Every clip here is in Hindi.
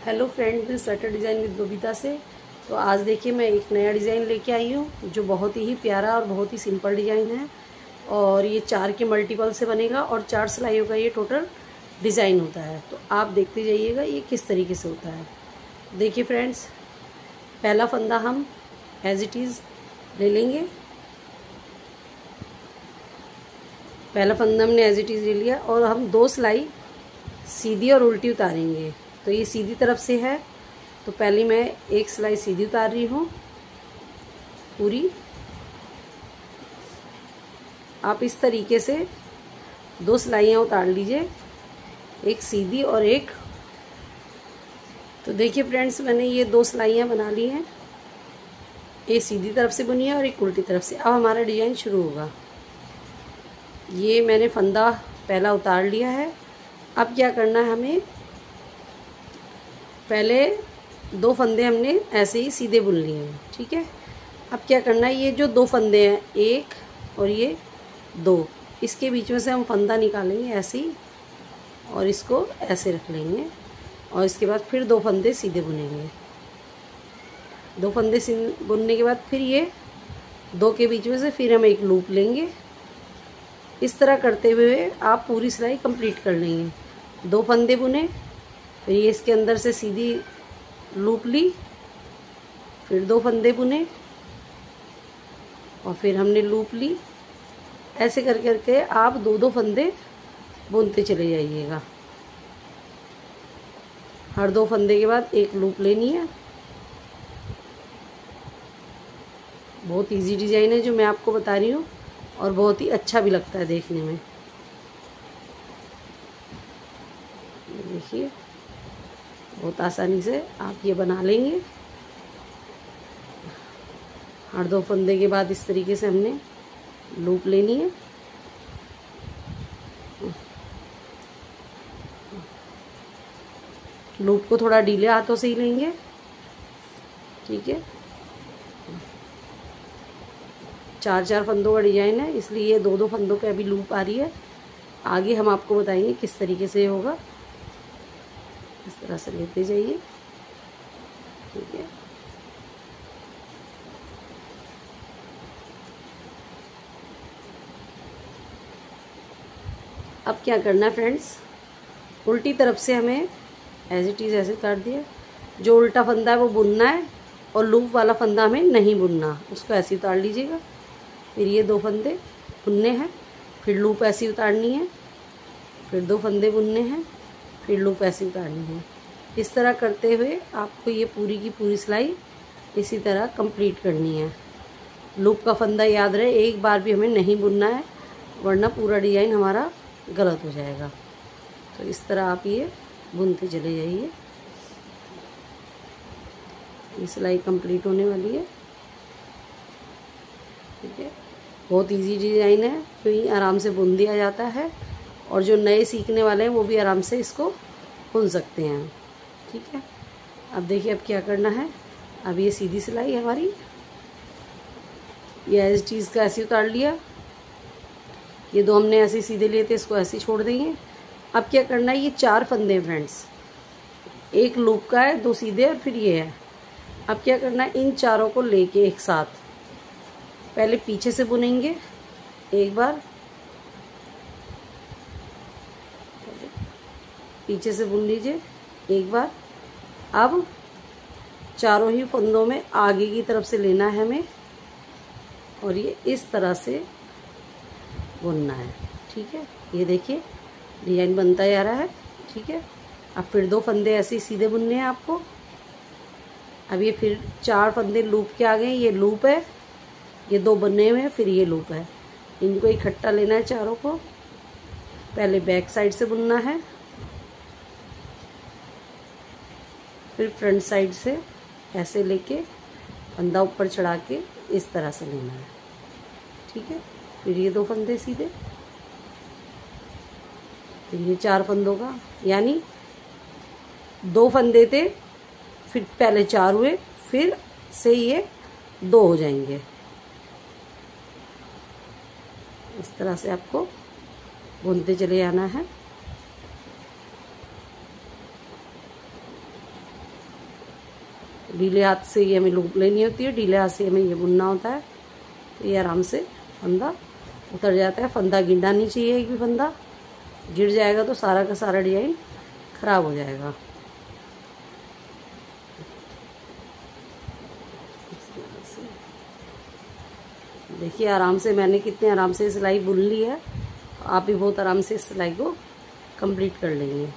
हेलो फ्रेंड्स, मैं स्वेटर डिज़ाइन विद बबीता से। तो आज देखिए मैं एक नया डिज़ाइन लेके आई हूँ जो बहुत ही प्यारा और बहुत ही सिंपल डिज़ाइन है। और ये 4 के मल्टीपल से बनेगा और 4 सिलाइयों का ये टोटल डिज़ाइन होता है। तो आप देखते जाइएगा ये किस तरीके से होता है। देखिए फ्रेंड्स, पहला फंदा हम एज इट इज़ ले लेंगे। पहला फंदा हमने एज इट इज़ ले लिया और हम 2 सिलाई सीधी और उल्टी उतारेंगे। तो ये सीधी तरफ से है, तो पहले मैं एक सिलाई सीधी उतार रही हूँ पूरी। आप इस तरीके से 2 सिलाइयाँ उतार लीजिए, एक सीधी और एक। तो देखिए फ्रेंड्स, मैंने ये 2 सिलाइयाँ बना ली हैं, एक सीधी तरफ से बुनी है और एक उल्टी तरफ से। अब हमारा डिजाइन शुरू होगा। ये मैंने फंदा पहला उतार लिया है। अब क्या करना है, हमें पहले 2 फंदे हमने ऐसे ही सीधे बुन लिए हैं, ठीक है। अब क्या करना है, ये जो 2 फंदे हैं, एक और ये 2, इसके बीच में से हम फंदा निकालेंगे ऐसे ही और इसको ऐसे रख लेंगे और इसके बाद फिर 2 फंदे सीधे बुनेंगे। 2 फंदे बुनने के बाद फिर ये 2 के बीच में से फिर हम एक लूप लेंगे। इस तरह करते हुए आप पूरी सिलाई कंप्लीट कर लेंगे। 2 फंदे बुने, फिर ये इसके अंदर से सीधी लूप ली, फिर 2 फंदे बुने और फिर हमने लूप ली। ऐसे कर करके आप 2-2 फंदे बुनते चले जाइएगा। हर 2 फंदे के बाद एक लूप लेनी है। बहुत इजी डिज़ाइन है जो मैं आपको बता रही हूँ और बहुत ही अच्छा भी लगता है देखने में। देखिए, बहुत आसानी से आप ये बना लेंगे। हर 2 फंदे के बाद इस तरीके से हमने लूप लेनी है। लूप को थोड़ा ढीले हाथों से ही लेंगे, ठीक है। 4-4 फंदों का डिजाइन है, इसलिए 2-2 फंदों पे अभी लूप आ रही है। आगे हम आपको बताएंगे किस तरीके से होगा। इस तरह से लेते जाइए, ठीक है। अब क्या करना है फ्रेंड्स, उल्टी तरफ से हमें एज इट इज़ ऐसे उतार दिया। जो उल्टा फंदा है वो बुनना है और लूप वाला फंदा हमें नहीं बुनना, उसको ऐसे उतार लीजिएगा। फिर ये 2 फंदे बुनने हैं, फिर लूप ऐसी उतारनी है, फिर 2 फंदे बुनने हैं, फिर लूप ऐसी उतारनी है। इस तरह करते हुए आपको ये पूरी की पूरी सिलाई इसी तरह कंप्लीट करनी है। लूप का फंदा याद रहे, एक बार भी हमें नहीं बुनना है, वरना पूरा डिज़ाइन हमारा गलत हो जाएगा। तो इस तरह आप ये बुनते चले जाइए। ये सिलाई कंप्लीट होने वाली है, ठीक है। बहुत इजी डिज़ाइन है, तो ये आराम से बुन दिया जाता है और जो नए सीखने वाले हैं वो भी आराम से इसको बुन सकते हैं, ठीक है। अब देखिए, अब क्या करना है। अब ये सीधी सिलाई हमारी, ये एज चीज़ का ऐसे उतार लिया। ये 2 हमने ऐसे सीधे लिए थे, इसको ऐसे छोड़ देंगे। अब क्या करना है, ये 4 फंदे हैं फ्रेंड्स, एक लूप का है, 2 सीधे और फिर ये है। अब क्या करना है, इन चारों को लेके एक साथ पहले पीछे से बुनेंगे एक बार, पीछे से बुन लीजिए एक बार। अब चारों ही फंदों में आगे की तरफ से लेना है हमें और ये इस तरह से बुनना है, ठीक है। ये देखिए डिजाइन बनता जा रहा है, ठीक है। अब फिर 2 फंदे ऐसे ही सीधे बुनने हैं आपको। अब ये फिर 4 फंदे लूप के आ गए, ये लूप है, ये 2 बने हुए हैं, फिर ये लूप है। इनको इकट्ठा लेना है चारों को। पहले बैक साइड से बुनना है, फिर फ्रंट साइड से ऐसे लेके फंदा ऊपर चढ़ा के इस तरह से लेना है, ठीक है। फिर ये 2 फंदे सीधे, फिर ये 4 फंदों का, यानी 2 फंदे थे, फिर पहले 4 हुए, फिर से ये 2 हो जाएंगे। इस तरह से आपको बुनते चले जाना है। ढीले हाथ से ये हमें लूप लेनी होती है, ढीले हाथ से हमें ये बुनना होता है। तो ये आराम से फंदा उतर जाता है। फंदा गिरना नहीं चाहिए, एक भी फंदा गिर जाएगा तो सारा का सारा डिजाइन खराब हो जाएगा। देखिए आराम से मैंने कितने आराम से सिलाई बुन ली है। आप भी बहुत आराम से इस सिलाई को कंप्लीट कर लेंगे।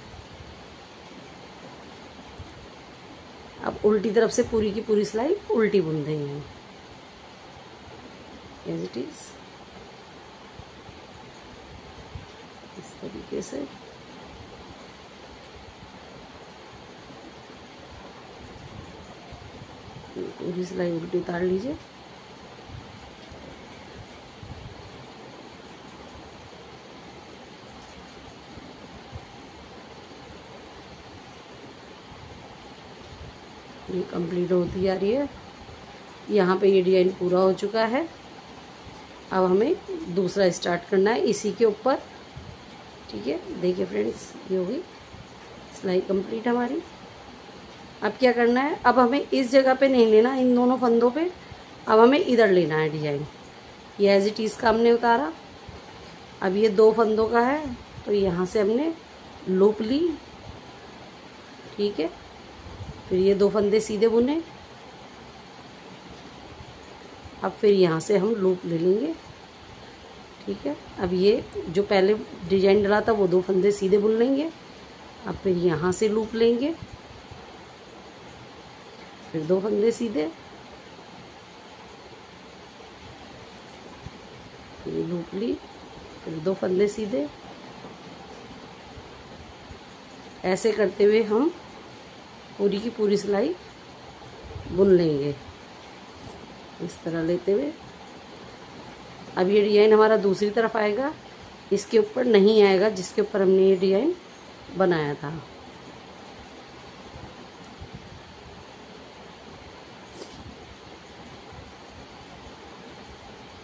अब उल्टी तरफ से पूरी की पूरी सिलाई उल्टी बुन देंगे एज इट इज, इस तरीके से। पूरी सिलाई उल्टी उतार लीजिए। ये कंप्लीट होती जा रही है। यहाँ पे ये डिजाइन पूरा हो चुका है। अब हमें दूसरा स्टार्ट करना है इसी के ऊपर। ठीक है, देखिए फ्रेंड्स, ये होगी सिलाई कंप्लीट हमारी। अब क्या करना है, अब हमें इस जगह पे नहीं लेना, इन दोनों फंदों पे। अब हमें इधर लेना है डिजाइन। ये एज इट इज का हमने उतारा। अब ये 2 फंदों का है तो यहाँ से हमने लूप ली। ठीक है, फिर ये 2 फंदे सीधे बुने। अब फिर यहाँ से हम लूप ले लेंगे। ठीक है, अब ये जो पहले डिजाइन डला था वो 2 फंदे सीधे बुन लेंगे। अब फिर यहाँ से लूप लेंगे, फिर 2 फंदे सीधे, ये लूप ली, फिर 2 फंदे सीधे। ऐसे करते हुए हम पूरी की पूरी सिलाई बुन लेंगे, इस तरह लेते हुए। अब ये डिजाइन हमारा दूसरी तरफ आएगा, इसके ऊपर नहीं आएगा जिसके ऊपर हमने ये डिजाइन बनाया था।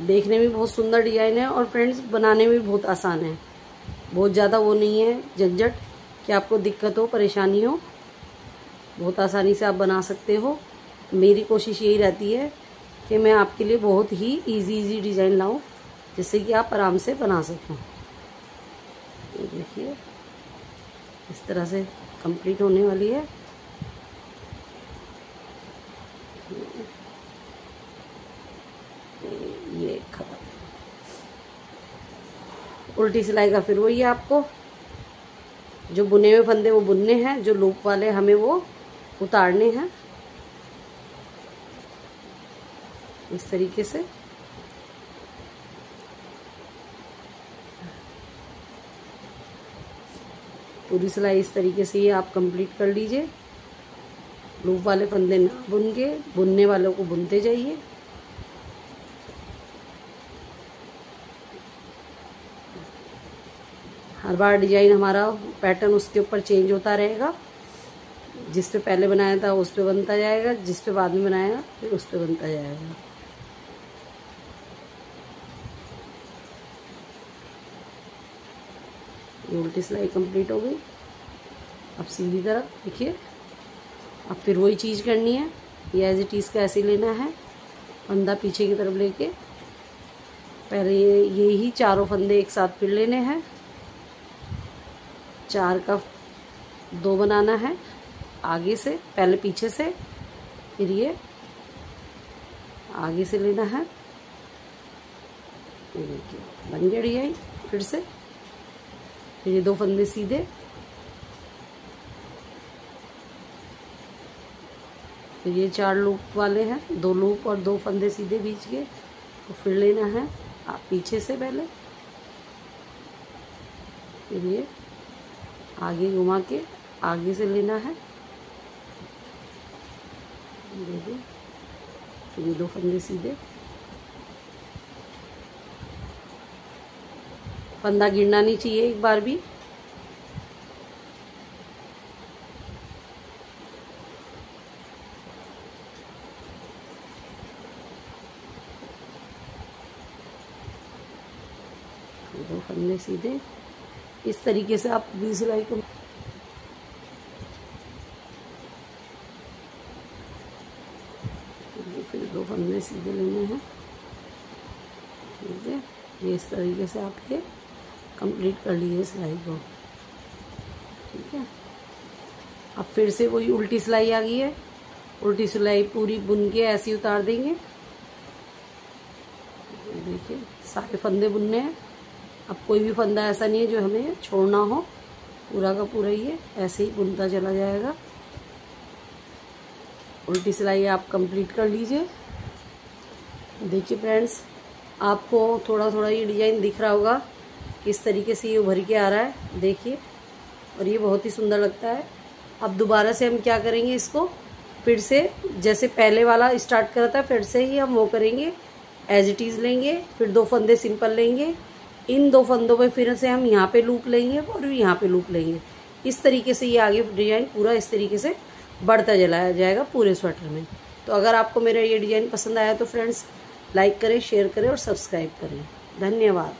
देखने में बहुत सुंदर डिजाइन है और फ्रेंड्स बनाने में भी बहुत आसान है। बहुत ज़्यादा वो नहीं है झंझट कि आपको दिक्कत हो, परेशानी हो। बहुत आसानी से आप बना सकते हो। मेरी कोशिश यही रहती है कि मैं आपके लिए बहुत ही इजी डिज़ाइन लाऊं जिससे कि आप आराम से बना सकें। ये देखिए इस तरह से कंप्लीट होने वाली है। ये खत्म। उल्टी सिलाई का फिर वही है, आपको जो बुने हुए फंदे वो बुनने हैं, जो लूप वाले हमें वो उतारने हैं इस तरीके से। पूरी सिलाई इस तरीके से ही आप कंप्लीट कर लीजिए। लूप वाले फंदे ना बुन के बुनने वालों को बुनते जाइए। हर बार डिजाइन हमारा पैटर्न उसके ऊपर चेंज होता रहेगा। जिस पे पहले बनाया था उस पे बनता जाएगा, जिस पे बाद में बनाया फिर उस पे बनता जाएगा। ये उल्टी सिलाई कंप्लीट हो गई। अब सीधी तरफ देखिए, अब फिर वही चीज़ करनी है। ये एज इट इज का ऐसे लेना है, फंदा पीछे की तरफ लेके पहले ये ही चारों फंदे एक साथ फिर लेने हैं। 4 का 2 बनाना है, आगे से पहले पीछे से, फिर ये आगे से लेना है। ये देखिए बन गया डिजाइन। फिर से फिर ये 2 फंदे सीधे, फिर ये 4 लूप वाले हैं, 2 लूप और 2 फंदे सीधे बीच के, तो फिर लेना है आप पीछे से पहले, फिर ये आगे घुमा के आगे से लेना है। देखिए फिर ये 2 फंदे सीधे। फंदा गिरना नहीं चाहिए एक बार भी। दो फंदे सीधे, इस तरीके से आप भी सिलाई को फिर 2 फंदे सीधे लेने हैं। ठीक है, ये इस तरीके से आप ये कंप्लीट कर लीजिए सिलाई को। ठीक है, अब फिर से वही उल्टी सिलाई आ गई है, उल्टी सिलाई पूरी बुन के ऐसे उतार देंगे। देखिए सारे फंदे बुनने हैं। अब कोई भी फंदा ऐसा नहीं है जो हमें छोड़ना हो, पूरा का पूरा ये ऐसे ही बुनता चला जाएगा। उल्टी सिलाई आप कंप्लीट कर लीजिए। देखिए फ्रेंड्स, आपको थोड़ा थोड़ा ये डिजाइन दिख रहा होगा किस तरीके से ये उभर के आ रहा है। देखिए, और ये बहुत ही सुंदर लगता है। अब दोबारा से हम क्या करेंगे, इसको फिर से जैसे पहले वाला स्टार्ट करा था फिर से ही हम वो करेंगे, एज इट इज़ लेंगे। फिर 2 फंदे सिंपल लेंगे, इन 2 फंदों पे फिर से हम यहाँ पे लूप लेंगे और यहाँ पे लूप लेंगे। इस तरीके से ये आगे डिजाइन पूरा इस तरीके से बढ़ता चला जाएगा पूरे स्वेटर में। तो अगर आपको मेरा ये डिजाइन पसंद आया तो फ्रेंड्स लाइक करें, शेयर करें और सब्सक्राइब करें। धन्यवाद।